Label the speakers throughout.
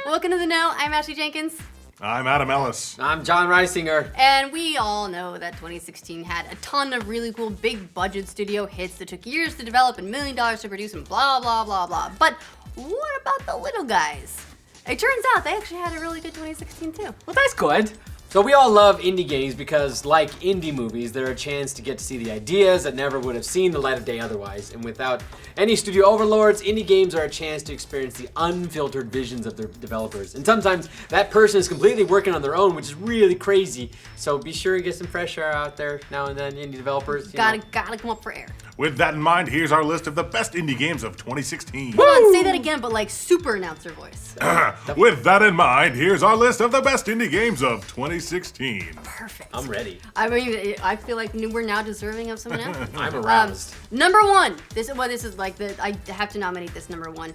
Speaker 1: Welcome to The Know. I'm Ashley Jenkins.
Speaker 2: I'm Adam Ellis.
Speaker 3: I'm John Reisinger.
Speaker 1: And we all know that 2016 had a ton of really cool big budget studio hits that took years to develop and $1 million to produce and blah, blah, blah, blah. But what about the little guys? It turns out they actually had a really good 2016 too.
Speaker 3: Well, that's good. So we all love indie games because, like indie movies, they're a chance to get to see the ideas that never would have seen the light of day otherwise. And without any studio overlords, indie games are a chance to experience the unfiltered visions of their developers. And sometimes that person is completely working on their own, which is really crazy. So be sure to get some fresh air out there now and then, indie developers.
Speaker 1: Gotta come up for air.
Speaker 2: With that in mind, here's our list of the best indie games of 2016.
Speaker 1: Hold on, say that again, but like super announcer voice.
Speaker 2: With that in mind, here's our list of the best indie games of 2016.
Speaker 1: Perfect.
Speaker 3: I'm ready.
Speaker 1: I mean, I feel like we're now deserving of some announcements.
Speaker 3: I'm aroused.
Speaker 1: Number one. This is like I have to nominate this number one.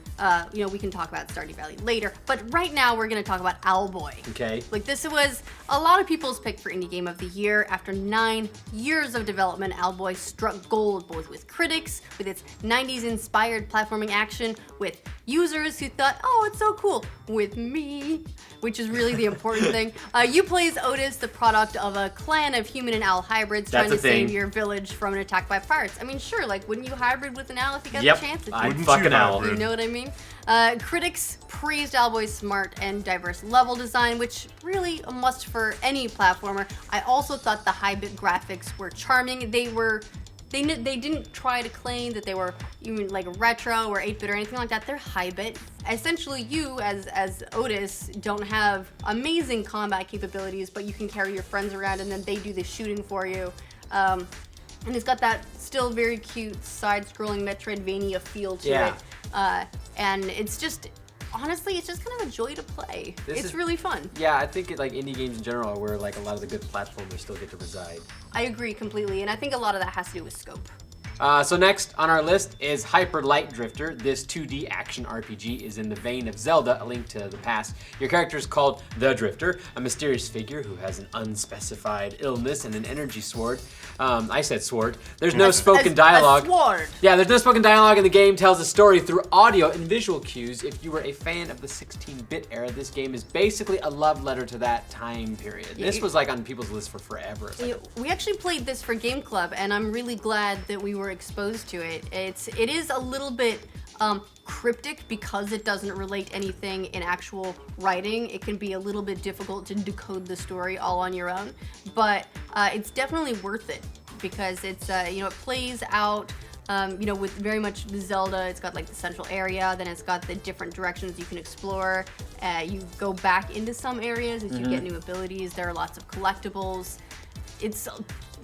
Speaker 1: We can talk about Stardew Valley later, but right now we're gonna talk about Owlboy.
Speaker 3: Okay.
Speaker 1: Like this was a lot of people's pick for Indie Game of the Year. After 9 years of development, Owlboy struck gold both with critics, with its 90s inspired platforming action, with users who thought, oh, it's so cool, with me, which is really the important thing. You play as Otis, the product of a clan of human and owl hybrids trying to save your village from an attack by pirates. I mean, sure, like, wouldn't you hybrid with an owl if you got the chance?
Speaker 3: I'd fucking owl.
Speaker 1: You know what I mean? Critics praised Owlboy's smart and diverse level design, which really a must for any platformer. I also thought the high-bit graphics were charming. They didn't try to claim that they were even like retro or 8-bit or anything like that. They're high-bit. Essentially, you as Otis don't have amazing combat capabilities, but you can carry your friends around and then they do the shooting for you. And it's got that still very cute side-scrolling Metroidvania feel to it. And it's just, honestly, it's just kind of a joy to play. It's really fun.
Speaker 3: Yeah, I think like indie games in general are where like a lot of the good platformers still get to reside.
Speaker 1: I agree completely, and I think a lot of that has to do with scope.
Speaker 3: So next on our list is Hyper Light Drifter. This 2D action RPG is in the vein of Zelda, A Link to the Past. Your character is called The Drifter, a mysterious figure who has an unspecified illness and an energy sword. I said sword. There's no spoken dialogue.
Speaker 1: A sword.
Speaker 3: Yeah, there's no spoken dialogue, and the game tells a story through audio and visual cues. If you were a fan of the 16-bit era, this game is basically a love letter to that time period. This was like on people's list for forever.
Speaker 1: We actually played this for Game Club, and I'm really glad that we were exposed to it. It is a little bit cryptic because it doesn't relate anything in actual writing. It can be a little bit difficult to decode the story all on your own, but it's definitely worth it because it's it plays out with very much Zelda. It's got like the central area, then it's got the different directions you can explore. You go back into some areas as you get new abilities. There are lots of collectibles. It's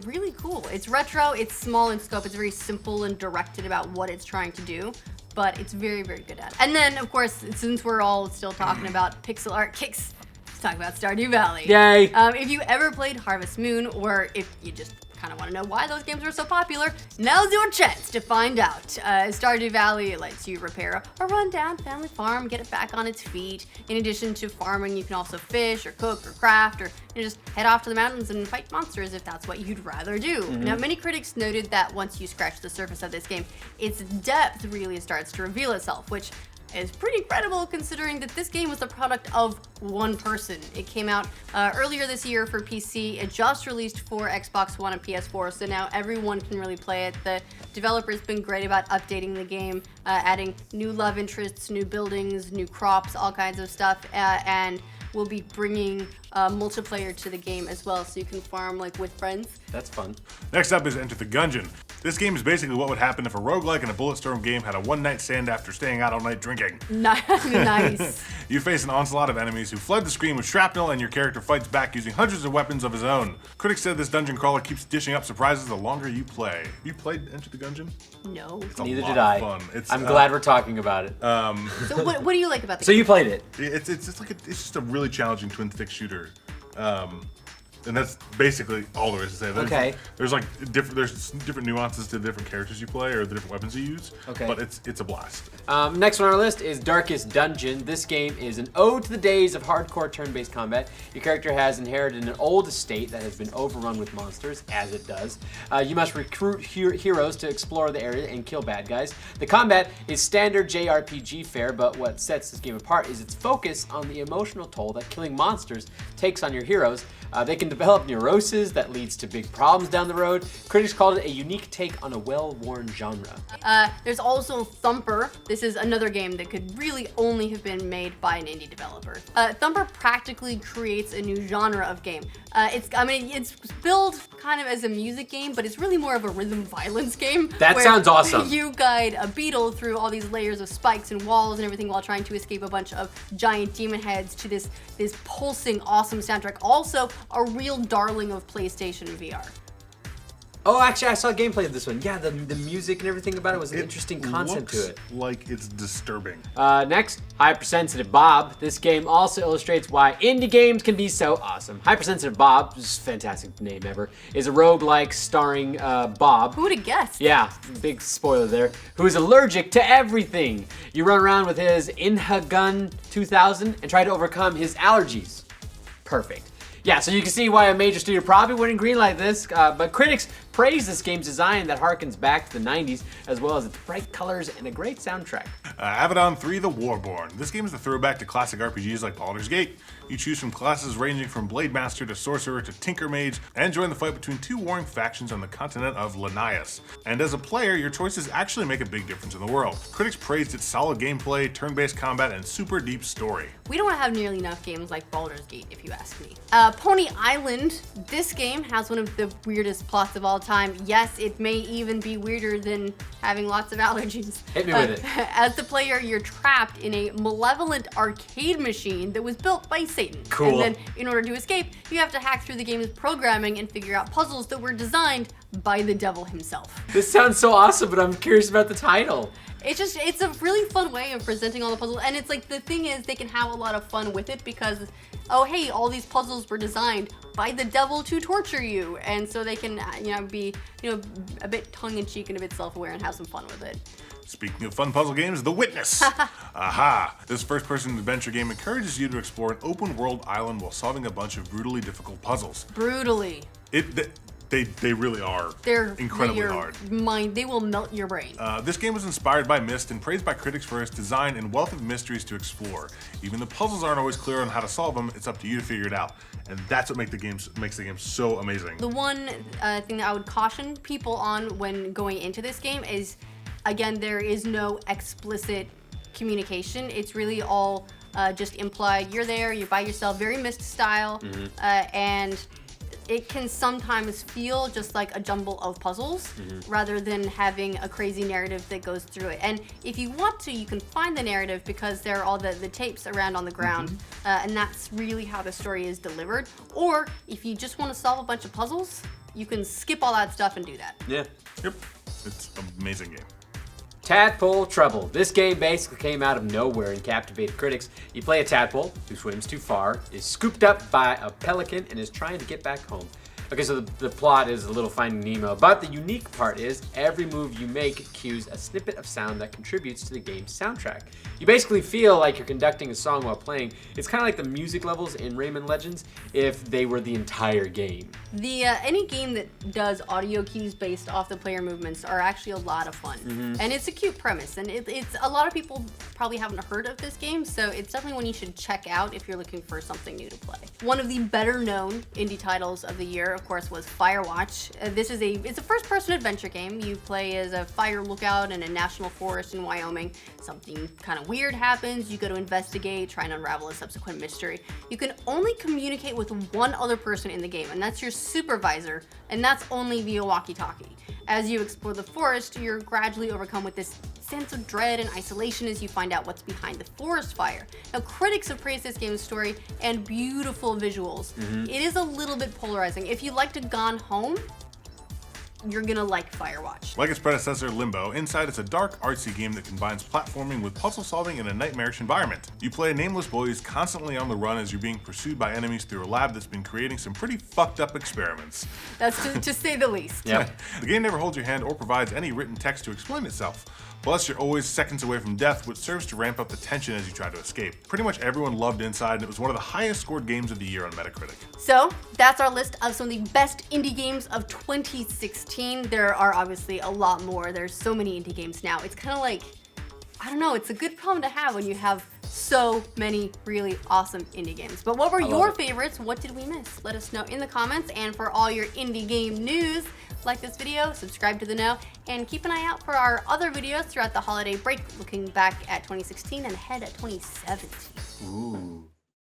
Speaker 1: really cool. It's retro, it's small in scope, it's very simple and directed about what it's trying to do, but it's very, very good at it. And then, of course, since we're all still talking about pixel art kicks, let's talk about Stardew Valley.
Speaker 3: Yay!
Speaker 1: If you ever played Harvest Moon, or if you just kind of want to know why those games were so popular, now's your chance to find out. Stardew Valley lets you repair a rundown family farm, get it back on its feet. In addition to farming, you can also fish or cook or craft or just head off to the mountains and fight monsters if that's what you'd rather do. Now, many critics noted that once you scratch the surface of this game, its depth really starts to reveal itself, which is pretty incredible considering that this game was the product of one person. It came out earlier this year for PC. It just released for Xbox One and PS4, so now everyone can really play it. The developer's been great about updating the game, adding new love interests, new buildings, new crops, all kinds of stuff, and we'll be bringing multiplayer to the game as well, so you can farm like with friends.
Speaker 3: That's fun.
Speaker 2: Next up is Enter the Gungeon. This game is basically what would happen if a roguelike and a Bulletstorm game had a one-night stand after staying out all night drinking.
Speaker 1: Nice.
Speaker 2: You face an onslaught of enemies who flood the screen with shrapnel, and your character fights back using hundreds of weapons of his own. Critics said this dungeon crawler keeps dishing up surprises the longer you play. You played Enter the Gungeon?
Speaker 1: No.
Speaker 2: It's a
Speaker 3: Neither
Speaker 2: lot
Speaker 3: did I.
Speaker 2: of fun.
Speaker 3: I'm glad we're talking about it.
Speaker 1: So what do you like about the
Speaker 3: So
Speaker 1: game?
Speaker 3: you played it?
Speaker 2: It's just a really challenging twin-stick shooter. And that's basically all there is to say.
Speaker 3: Okay.
Speaker 2: There's different nuances to the different characters you play or the different weapons you use.
Speaker 3: Okay.
Speaker 2: But it's a blast.
Speaker 3: Next one on our list is Darkest Dungeon. This game is an ode to the days of hardcore turn-based combat. Your character has inherited an old estate that has been overrun with monsters, as it does. You must recruit heroes to explore the area and kill bad guys. The combat is standard JRPG fare, but what sets this game apart is its focus on the emotional toll that killing monsters takes on your heroes. They can develop neuroses that leads to big problems down the road. Critics called it a unique take on a well-worn genre.
Speaker 1: There's also Thumper. This is another game that could really only have been made by an indie developer. Thumper practically creates a new genre of game. It's billed kind of as a music game, but it's really more of a rhythm violence game.
Speaker 3: That
Speaker 1: where
Speaker 3: sounds awesome.
Speaker 1: You guide a beetle through all these layers of spikes and walls and everything while trying to escape a bunch of giant demon heads to this pulsing, awesome soundtrack. Also, a real darling of PlayStation VR.
Speaker 3: Oh, actually, I saw gameplay of this one. Yeah, the music and everything about it was an interesting concept to it.
Speaker 2: Like it's disturbing.
Speaker 3: Next, Hypersensitive Bob. This game also illustrates why indie games can be so awesome. Hypersensitive Bob, which is a fantastic name ever, is a roguelike starring Bob.
Speaker 1: Who would have guessed?
Speaker 3: Yeah, big spoiler there. Who is allergic to everything. You run around with his Gun 2000 and try to overcome his allergies. Perfect. Yeah, so you can see why a major studio probably wouldn't greenlight this, but critics praise this game's design that harkens back to the 90s, as well as its bright colors and a great soundtrack.
Speaker 2: Abaddon 3: The Warborn. This game is a throwback to classic RPGs like Baldur's Gate. You choose from classes ranging from Blade Master to Sorcerer to Tinker Mage, and join the fight between two warring factions on the continent of Linnaeus. And as a player, your choices actually make a big difference in the world. Critics praised its solid gameplay, turn-based combat, and super deep story.
Speaker 1: We don't have nearly enough games like Baldur's Gate, if you ask me. Pony Island. This game has one of the weirdest plots of all time. Yes, it may even be weirder than having lots of allergies.
Speaker 3: Hit me with it.
Speaker 1: As the player, you're trapped in a malevolent arcade machine that was built by Satan.
Speaker 3: Cool.
Speaker 1: And then, in order to escape, you have to hack through the game's programming and figure out puzzles that were designed by the devil himself.
Speaker 3: This sounds so awesome, but I'm curious about the title.
Speaker 1: It's a really fun way of presenting all the puzzles, and it's like, the thing is, they can have a lot of fun with it because, oh hey, all these puzzles were designed by the devil to torture you, and so they can be a bit tongue-in-cheek and a bit self-aware and have some fun with it.
Speaker 2: Speaking of fun puzzle games, The Witness. Aha! This first-person adventure game encourages you to explore an open-world island while solving a bunch of brutally difficult puzzles.
Speaker 1: Brutally.
Speaker 2: They really are.
Speaker 1: They're
Speaker 2: incredibly hard.
Speaker 1: They will melt your brain.
Speaker 2: This game was inspired by Myst and praised by critics for its design and wealth of mysteries to explore. Even the puzzles aren't always clear on how to solve them, it's up to you to figure it out. And that's what makes the game so amazing.
Speaker 1: The one thing that I would caution people on when going into this game is, again, there is no explicit communication. It's really all just implied. You're there, you're by yourself, very Myst style, and it can sometimes feel just like a jumble of puzzles rather than having a crazy narrative that goes through it. And if you want to, you can find the narrative because there are all the tapes around on the ground, and that's really how the story is delivered. Or if you just want to solve a bunch of puzzles, you can skip all that stuff and do that.
Speaker 3: Yeah.
Speaker 2: Yep. It's an amazing game.
Speaker 3: Tadpole Trouble. This game basically came out of nowhere and captivated critics. You play a tadpole who swims too far, is scooped up by a pelican, and is trying to get back home. Okay, so the plot is a little Finding Nemo, but the unique part is every move you make cues a snippet of sound that contributes to the game's soundtrack. You basically feel like you're conducting a song while playing. It's kind of like the music levels in Rayman Legends if they were the entire game.
Speaker 1: Any game that does audio cues based off the player movements are actually a lot of fun. And it's a cute premise, and it's a lot of people probably haven't heard of this game, so it's definitely one you should check out if you're looking for something new to play. One of the better known indie titles of the year, of course, was Firewatch. It's a first-person adventure game. You play as a fire lookout in a national forest in Wyoming. Something kind of weird happens. You go to investigate, try and unravel a subsequent mystery. You can only communicate with one other person in the game, and that's your supervisor, and that's only via walkie-talkie. As you explore the forest, you're gradually overcome with this sense of dread and isolation as you find out what's behind the forest fire. Now, critics have praised this game's story and beautiful visuals. It is a little bit polarizing. If you liked Gone Home, you're gonna like Firewatch.
Speaker 2: Like its predecessor, Limbo, Inside is a dark, artsy game that combines platforming with puzzle solving in a nightmarish environment. You play a nameless boy who's constantly on the run as you're being pursued by enemies through a lab that's been creating some pretty fucked up experiments.
Speaker 1: That's to say the least.
Speaker 3: Yep.
Speaker 2: The game never holds your hand or provides any written text to explain itself. Plus, you're always seconds away from death, which serves to ramp up the tension as you try to escape. Pretty much everyone loved Inside, and it was one of the highest scored games of the year on Metacritic.
Speaker 1: So that's our list of some of the best indie games of 2016. There are obviously a lot more. There's so many indie games now. It's kind of like, I don't know, it's a good problem to have when you have so many really awesome indie games. But what were your favorites? What did we miss? Let us know in the comments. And for all your indie game news, like this video, subscribe to The Know, and keep an eye out for our other videos throughout the holiday break, looking back at 2016 and ahead at 2017.
Speaker 2: Ooh.